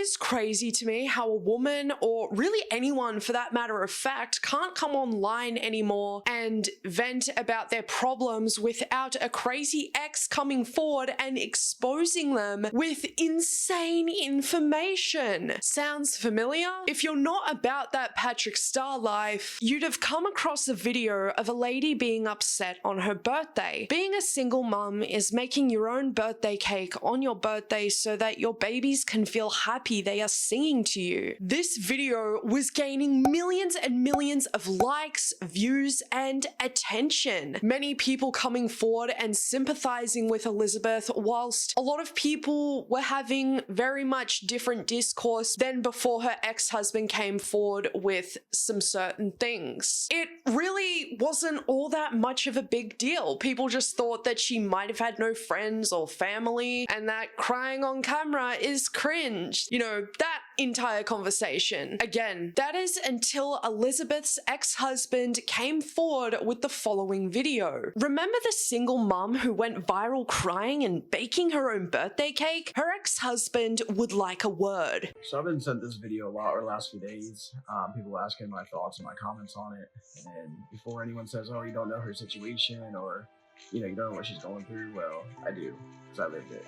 is crazy to me how a woman, or really anyone for that matter of fact, can't come online anymore and vent about their problems without a crazy ex coming forward and exposing them with insane information. Sounds familiar? If you're not about that Patrick Star life, you'd have come across a video of a lady being upset on her birthday. Being a single mum is making your own birthday cake on your birthday so that your babies can feel happy they are singing to you. This video was gaining millions and millions of likes, views, and attention. Many people coming forward and sympathizing with Elizabeth, whilst a lot of people were having very much different discourse than before her ex-husband came forward with some certain things. It really wasn't all that much of a big deal. People just thought that she might have had no friends or family and that crying on camera is cringe. You know, that entire conversation. Again, that is until Elizabeth's ex-husband came forward with the following video. Remember the single mum who went viral crying and baking her own birthday cake? Her ex-husband would like a word. So I've been sent this video a lot over the last few days. People asking my thoughts and my comments on it. And before anyone says, oh, you don't know her situation, or, you know, you don't know what she's going through, well, I do, because I lived it.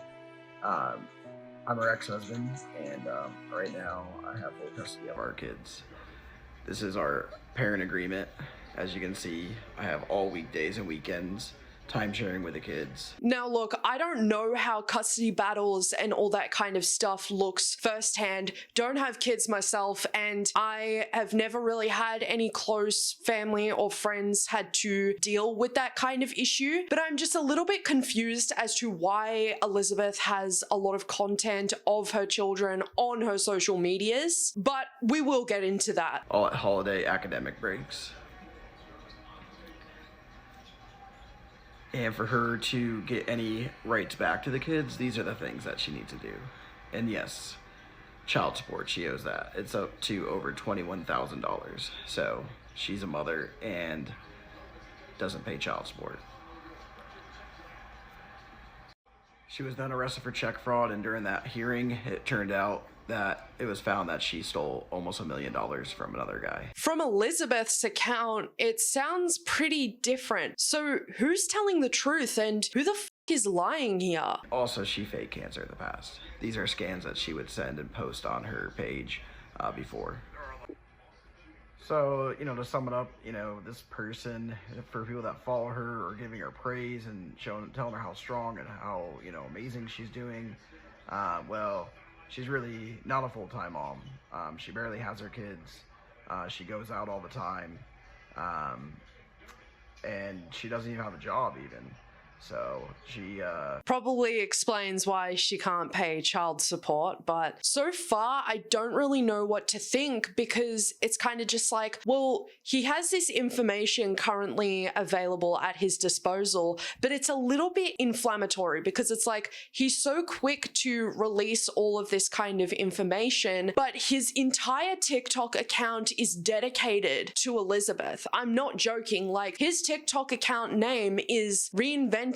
I'm her ex-husband, and right now I have full custody of our kids. This is our parent agreement. As you can see, I have all weekdays and weekends, time sharing with the kids. Now look, I don't know how custody battles and all that kind of stuff looks firsthand. Don't have kids myself, and I have never really had any close family or friends had to deal with that kind of issue, but I'm just a little bit confused as to why Elizabeth has a lot of content of her children on her social medias, but we will get into that. All at holiday academic breaks. And for her to get any rights back to the kids, these are the things that she needs to do. And yes, child support, she owes that. It's up to over $21,000. So she's a mother and doesn't pay child support. She was then arrested for check fraud, and during that hearing, it turned out that it was found that she stole almost $1 million from another guy. From Elizabeth's account, it sounds pretty different. So who's telling the truth and who the f is lying here? Also, she faked cancer in the past. These are scans that she would send and post on her page before. So, you know, to sum it up, you know, this person, for people that follow her or giving her praise and telling her how strong and how, you know, amazing she's doing, well, she's really not a full-time mom. She barely has her kids. She goes out all the time. And she doesn't even have a job even. So she probably explains why she can't pay child support, but so far I don't really know what to think, because it's kind of just like, well, he has this information currently available at his disposal, but it's a little bit inflammatory because it's like he's so quick to release all of this kind of information, but his entire TikTok account is dedicated to Elizabeth. I'm not joking. Like, his TikTok account name is Reinventing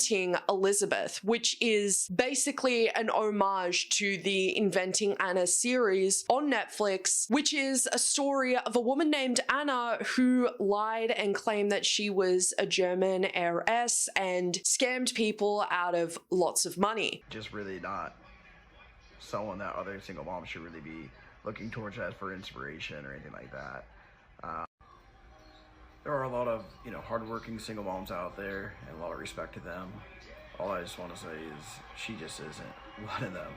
Elizabeth, which is basically an homage to the Inventing Anna series on Netflix, which is a story of a woman named Anna who lied and claimed that she was a German heiress and scammed people out of lots of money. Just really not someone that other single moms should really be looking towards as for inspiration or anything like that. There are a lot of, you know, hardworking single moms out there, and a lot of respect to them. All I just want to say is she just isn't one of them.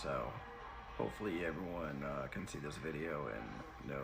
So hopefully everyone can see this video and know,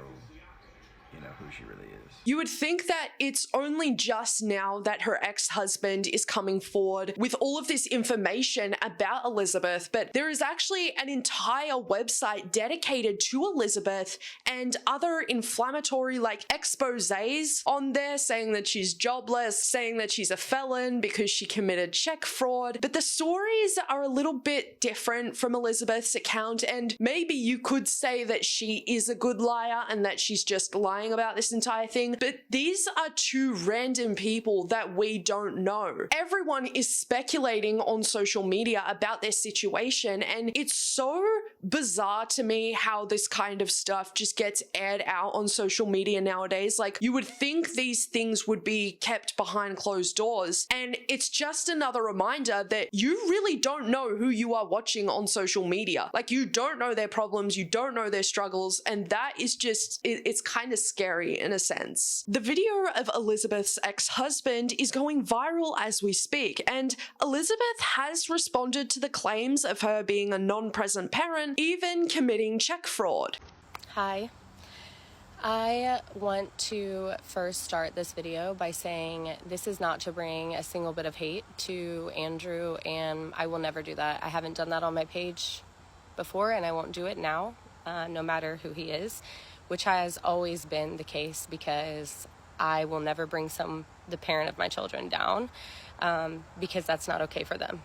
you know, who she really is. You would think that it's only just now that her ex-husband is coming forward with all of this information about Elizabeth, but there is actually an entire website dedicated to Elizabeth and other inflammatory like exposés on there saying that she's jobless, saying that she's a felon because she committed check fraud. But the stories are a little bit different from Elizabeth's account, and maybe you could say that she is a good liar and that she's just lying about this entire thing, but these are are two random people that we don't know. Everyone is speculating on social media about their situation, and it's so bizarre to me how this kind of stuff just gets aired out on social media nowadays. Like, you would think these things would be kept behind closed doors, and it's just another reminder that you really don't know who you are watching on social media. Like, you don't know their problems, you don't know their struggles, and that is just, it's kind of scary in a sense. The video of Elizabeth's ex-husband is going viral as we speak, and Elizabeth has responded to the claims of her being a non-present parent, even committing check fraud. Hi. I want to first start this video by saying this is not to bring a single bit of hate to Andrew, and I will never do that. I haven't done that on my page before, and I won't do it now, no matter who he is, which has always been the case because I will never bring the parent of my children down, because that's not okay for them.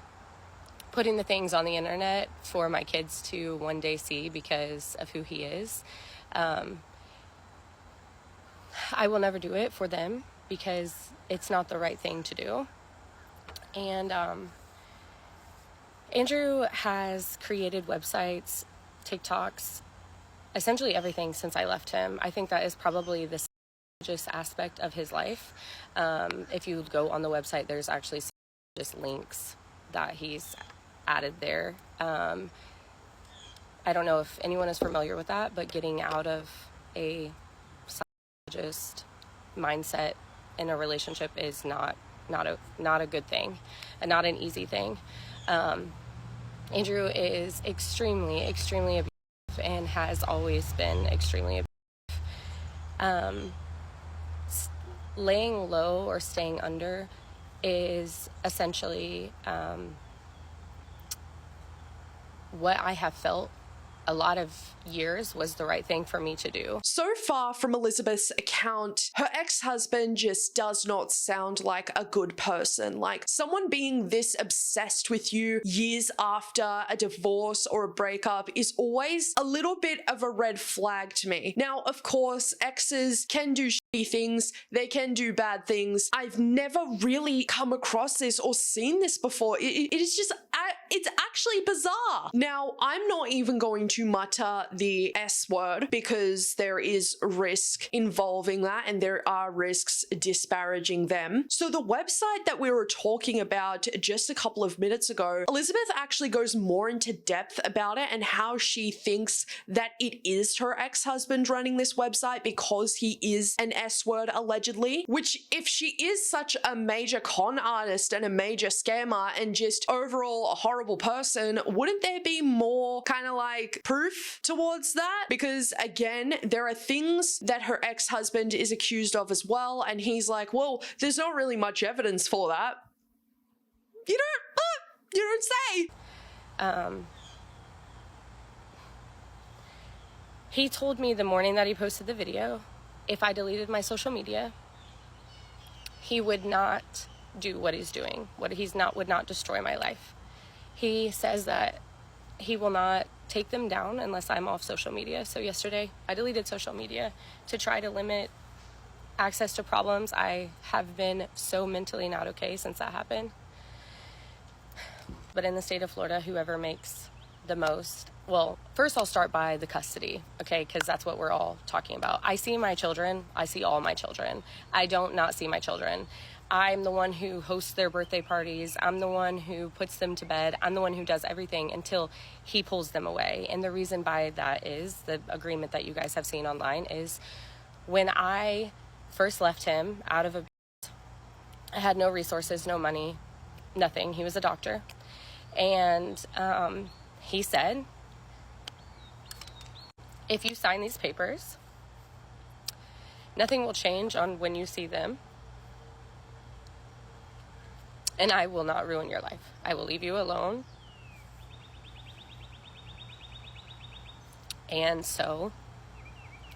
Putting the things on the internet for my kids to one day see because of who he is, I will never do it for them because it's not the right thing to do. And Andrew has created websites, TikToks, essentially everything since I left him. I think that is probably the just aspect of his life. If you go on the website, there's actually just links that he's added there. I don't know if anyone is familiar with that, but getting out of a just mindset in a relationship is not a good thing, and not an easy thing. Andrew is extremely abusive and has always been extremely abusive. Laying low or staying under is essentially what I have felt a lot of years was the right thing for me to do. So far from Elizabeth's account, her ex-husband just does not sound like a good person. Like, someone being this obsessed with you years after a divorce or a breakup is always a little bit of a red flag to me. Now, of course, exes can do shitty things, they can do bad things. I've never really come across this or seen this before. It is just, it's actually bizarre. Now, I'm not even going to mutter the S word because there is risk involving that, and there are risks disparaging them. So the website that we were talking about just a couple of minutes ago, Elizabeth actually goes more into depth about it and how she thinks that it is her ex-husband running this website because he is an S word allegedly, which, if she is such a major con artist and a major scammer and just overall a horrible person, wouldn't there be more kind of like proof towards that? Because again, there are things that her ex-husband is accused of as well, and he's like, well, there's not really much evidence for that. You don't say. He told me the morning that he posted the video, if I deleted my social media, he would not do what he's doing. Would not destroy my life. He says that he will not take them down unless I'm off social media. So yesterday, I deleted social media to try to limit access to problems. I have been so mentally not okay since that happened. But in the state of Florida, whoever makes the most, well, first I'll start by the custody, okay, because that's what we're all talking about. I see my children. I see all my children. I don't not see my children. I'm the one who hosts their birthday parties. I'm the one who puts them to bed. I'm the one who does everything until he pulls them away. And the reason by that is the agreement that you guys have seen online is when I first left him out of abuse, I had no resources, no money, nothing. He was a doctor. And he said, if you sign these papers, nothing will change on when you see them. And I will not ruin your life. I will leave you alone. And so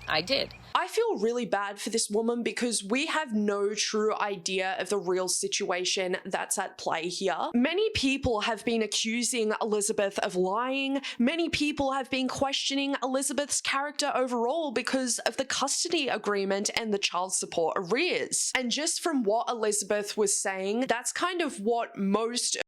I did. I feel really bad for this woman because we have no true idea of the real situation that's at play here. Many people have been accusing Elizabeth of lying. Many people have been questioning Elizabeth's character overall because of the custody agreement and the child support arrears. And just from what Elizabeth was saying, that's kind of what most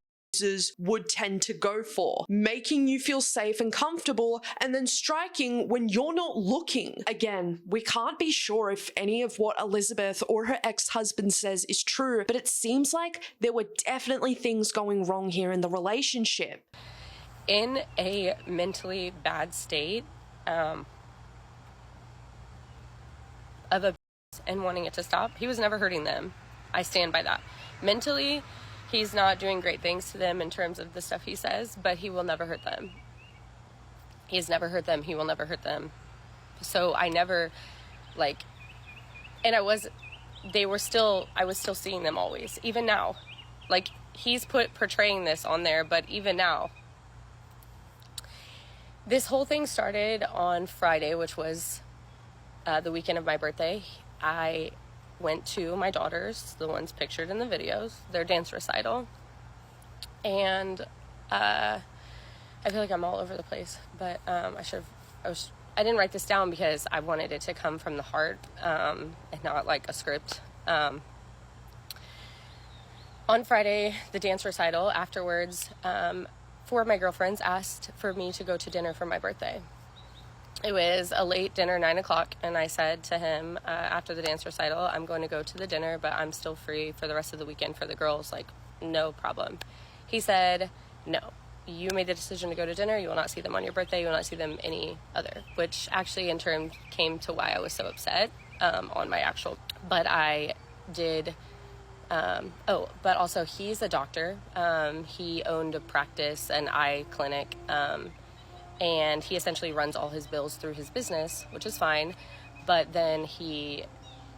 would tend to go for, making you feel safe and comfortable and then striking when you're not looking. Again, we can't be sure if any of what Elizabeth or her ex-husband says is true, but it seems like there were definitely things going wrong here in the relationship. In a mentally bad state of abuse and wanting it to stop, he was never hurting them. I stand by that. Mentally, he's not doing great things to them in terms of the stuff he says, but he will never hurt them. He has never hurt them. He will never hurt them. So I never, and I was still seeing them always, even now. Like, he's portraying this on there, but even now. This whole thing started on Friday, which was the weekend of my birthday. I went to my daughter's, the ones pictured in the videos, their dance recital. And I feel like I'm all over the place, but I didn't write this down because I wanted it to come from the heart and not like a script. On Friday, the dance recital, afterwards, 4 of my girlfriends asked for me to go to dinner for my birthday. It was a late dinner, 9 o'clock, and I said to him after the dance recital, I'm going to go to the dinner, but I'm still free for the rest of the weekend for the girls, no problem. He said, no, you made the decision to go to dinner, you will not see them on your birthday, you will not see them any other, which actually in turn came to why I was so upset on my actual, but I did, but also he's a doctor, he owned a practice, an eye clinic, and he essentially runs all his bills through his business, which is fine. But then he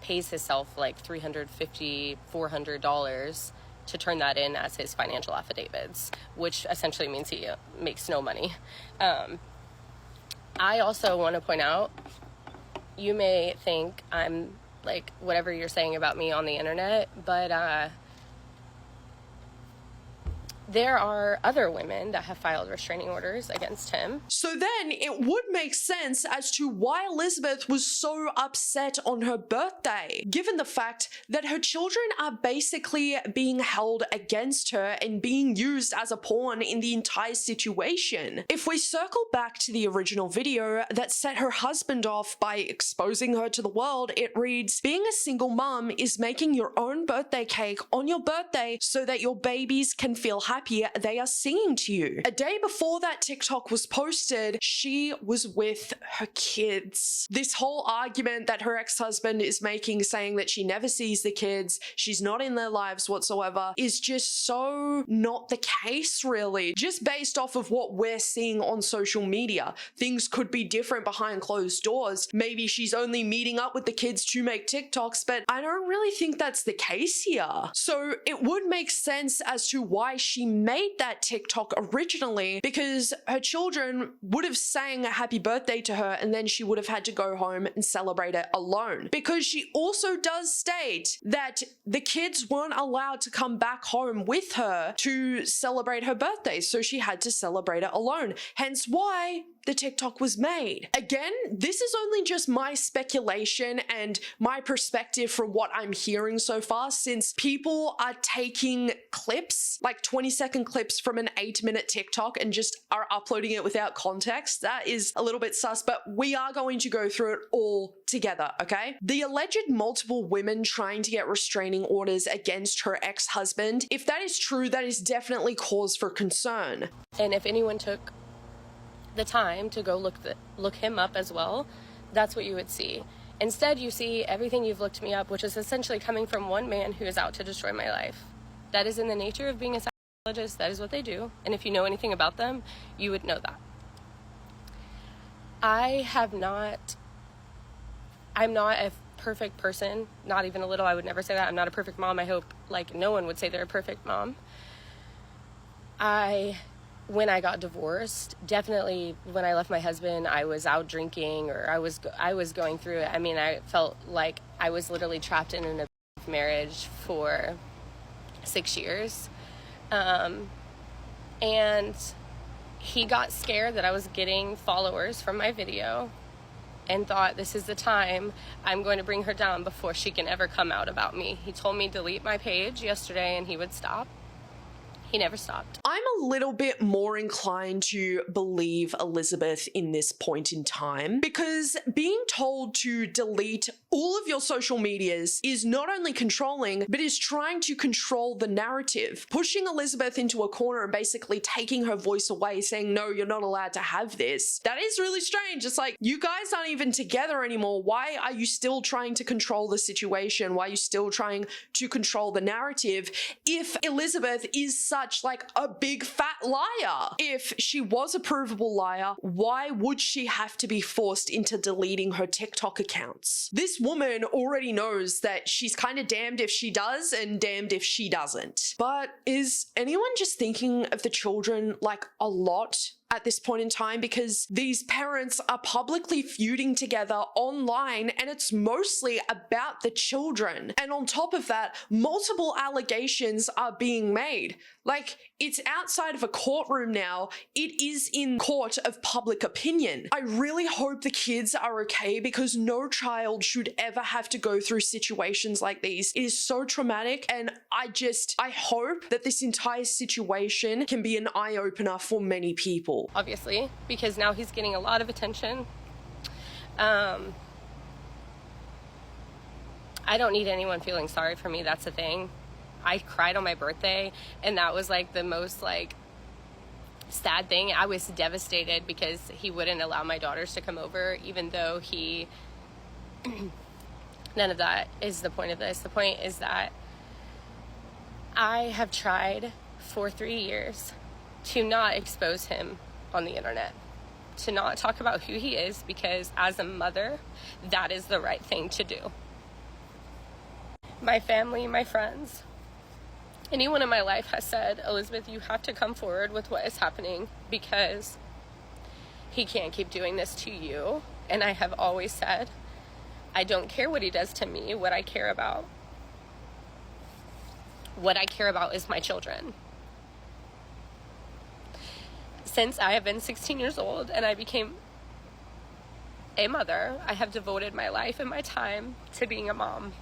pays himself like $350, $400 to turn that in as his financial affidavits, which essentially means he makes no money. I also want to point out, you may think I'm like whatever you're saying about me on the internet, but there are other women that have filed restraining orders against him. So then it would make sense as to why Elizabeth was so upset on her birthday, given the fact that her children are basically being held against her and being used as a pawn in the entire situation. If we circle back to the original video that set her husband off by exposing her to the world, it reads, being a single mum is making your own birthday cake on your birthday so that your babies can feel happy they are singing to you. A day before that TikTok was posted, she was with her kids. This whole argument that her ex-husband is making, saying that she never sees the kids, she's not in their lives whatsoever, is just so not the case, really. Just based off of what we're seeing on social media. Things could be different behind closed doors. Maybe she's only meeting up with the kids to make TikToks, but I don't really think that's the case here. So it would make sense as to why she made that TikTok originally, because her children would have sang a happy birthday to her and then she would have had to go home and celebrate it alone. Because she also does state that the kids weren't allowed to come back home with her to celebrate her birthday, so she had to celebrate it alone. Hence why the TikTok was made. Again, this is only just my speculation and my perspective from what I'm hearing so far, since people are taking clips, like 20-second clips from an 8-minute TikTok and just are uploading it without context. That is a little bit sus, but we are going to go through it all together, okay? The alleged multiple women trying to get restraining orders against her ex-husband, if that is true, that is definitely cause for concern. And if anyone took the time to go look him up as well, that's what you would see. Instead, you see everything you've looked me up, which is essentially coming from one man who is out to destroy my life. That is in the nature of being a psychologist. That is what they do. And if you know anything about them, you would know that. I'm not a perfect person, not even a little. I would never say that. I'm not a perfect mom. I hope no one would say they're a perfect mom. I when I got divorced, definitely when I left my husband, I was out drinking, or I was going through it. I mean, I felt like I was literally trapped in an abusive marriage for 6 years. And he got scared that I was getting followers from my video and thought, this is the time I'm going to bring her down before she can ever come out about me. He told me delete my page yesterday and he would stop. He never stopped. I'm a little bit more inclined to believe Elizabeth in this point in time, because being told to delete all of your social medias is not only controlling, but is trying to control the narrative, pushing Elizabeth into a corner and basically taking her voice away, saying, no, you're not allowed to have this. That is really strange. It's like, you guys aren't even together anymore. Why are you still trying to control the situation? Why are you still trying to control the narrative if Elizabeth is such like a big fat liar? If she was a provable liar, why would she have to be forced into deleting her TikTok accounts? This woman already knows that she's kind of damned if she does and damned if she doesn't. But is anyone just thinking of the children like a lot at this point in time? Because these parents are publicly feuding together online, and it's mostly about the children. And on top of that, multiple allegations are being made. Like, it's outside of a courtroom now. It is in court of public opinion. I really hope the kids are okay, because no child should ever have to go through situations like these. It is so traumatic, and I hope that this entire situation can be an eye-opener for many people. Obviously, because now he's getting a lot of attention. I don't need anyone feeling sorry for me. That's the thing. I cried on my birthday, and that was like the most like sad thing. I was devastated because he wouldn't allow my daughters to come over, even though he none of that is the point of this. The point is that I have tried for 3 years to not expose him on the internet, to not talk about who he is, because as a mother, that is the right thing to do. My family, my friends, anyone in my life has said, Elizabeth, you have to come forward with what is happening, because he can't keep doing this to you. And I have always said, I don't care what he does to me. What I care about is my children. Since I have been 16 years old and I became a mother, I have devoted my life and my time to being a mom.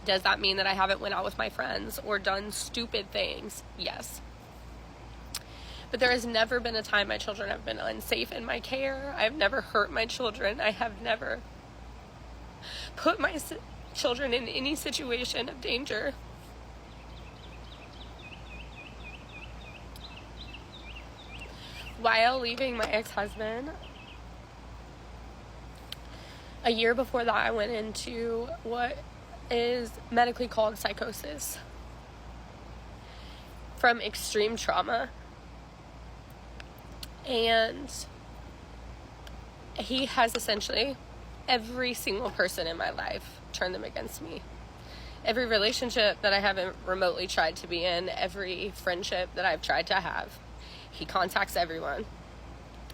Does that mean that I haven't went out with my friends or done stupid things? Yes. But there has never been a time my children have been unsafe in my care. I've never hurt my children. I have never put my children in any situation of danger. While leaving my ex-husband, a year before that, I went into what is medically called psychosis from extreme trauma. And he has essentially every single person in my life turned them against me. Every relationship that I haven't remotely tried to be in, every friendship that I've tried to have, he contacts everyone.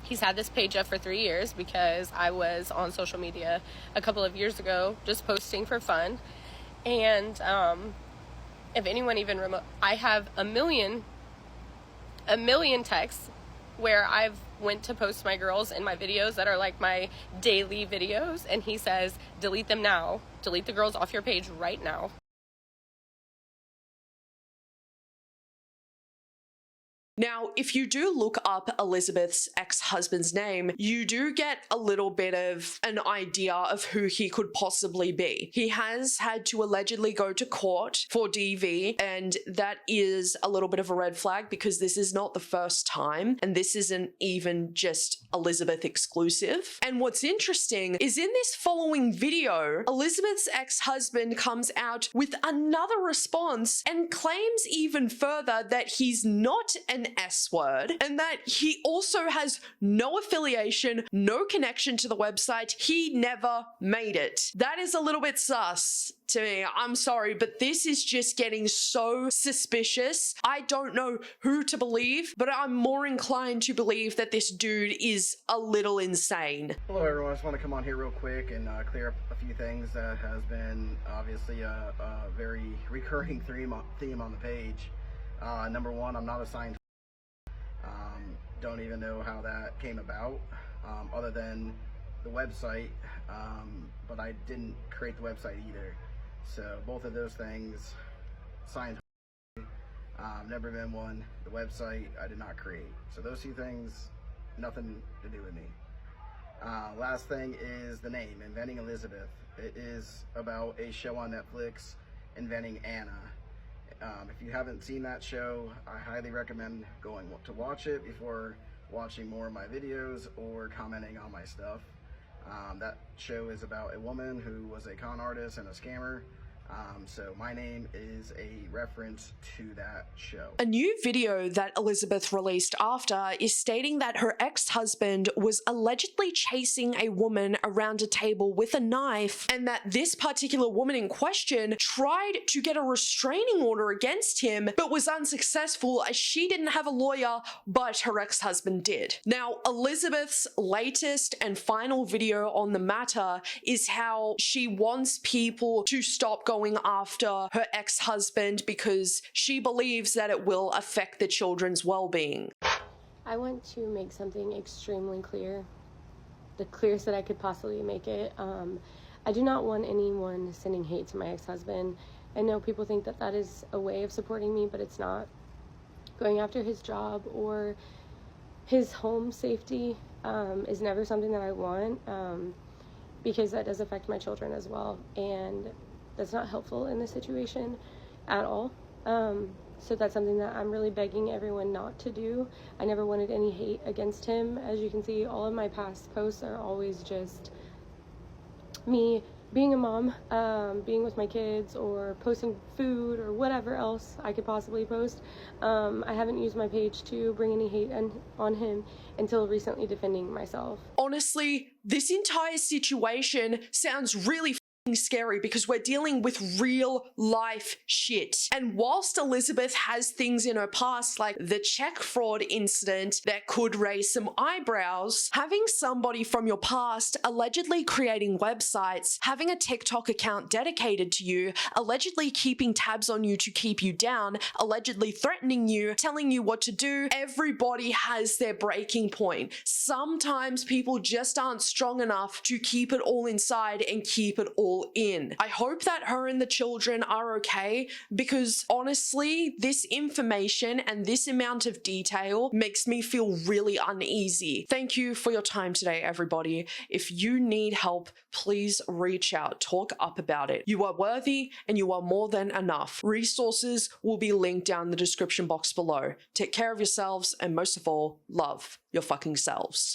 He's had this page up for 3 years because I was on social media a couple of years ago just posting for fun. And if anyone even I have a million texts where I've went to post my girls in my videos that are like my daily videos, and he says, delete them now. Delete the girls off your page right now. Now, if you do look up Elizabeth's ex-husband's name, you do get a little bit of an idea of who he could possibly be. He has had to allegedly go to court for DV, and that is a little bit of a red flag, because this is not the first time, and this isn't even just Elizabeth exclusive. And what's interesting is in this following video, Elizabeth's ex-husband comes out with another response and claims even further that he's not an an S word, and that he also has no affiliation, no connection to the website. He never made it. That is a little bit sus to me. I'm sorry, but this is just getting so suspicious. I don't know who to believe, but I'm more inclined to believe that this dude is a little insane. Hello everyone, I just want to come on here real quick and clear up a few things that has been obviously a very recurring theme on the page. Number one, I'm not assigned. Don't even know how that came about, other than the website, but I didn't create the website either. So both of those things, signed, never been one. The website I did not create. So those two things, nothing to do with me. Last thing is the name, Inventing Elizabeth. It is about a show on Netflix, Inventing Anna. If you haven't seen that show, I highly recommend going to watch it before watching more of my videos or commenting on my stuff. That show is about a woman who was a con artist and a scammer. So my name is a reference to that show. A new video that Elizabeth released after is stating that her ex-husband was allegedly chasing a woman around a table with a knife, and that this particular woman in question tried to get a restraining order against him but was unsuccessful as she didn't have a lawyer, but her ex-husband did. Now, Elizabeth's latest and final video on the matter is how she wants people to stop going after her ex-husband because she believes that it will affect the children's well-being. I want to make something extremely clear, the clearest that I could possibly make it. I do not want anyone sending hate to my ex-husband. I know people think that that is a way of supporting me, but it's not. Going after his job or his home safety is never something that I want, because that does affect my children as well, and that's not helpful in this situation at all. So that's something that I'm really begging everyone not to do. I never wanted any hate against him. As you can see, all of my past posts are always just me being a mom, being with my kids, or posting food or whatever else I could possibly post. I haven't used my page to bring any hate on him until recently defending myself. Honestly, this entire situation sounds really scary because we're dealing with real life shit. And whilst Elizabeth has things in her past like the check fraud incident that could raise some eyebrows, having somebody from your past allegedly creating websites, having a TikTok account dedicated to you, allegedly keeping tabs on you to keep you down, allegedly threatening you, telling you what to do, everybody has their breaking point. Sometimes people just aren't strong enough to keep it all inside and keep it all in. I hope that her and the children are okay, because honestly, this information and this amount of detail makes me feel really uneasy. Thank you for your time today, everybody. If you need help, please reach out, talk up about it. You are worthy and you are more than enough. Resources will be linked down in the description box below. Take care of yourselves and most of all, love your fucking selves.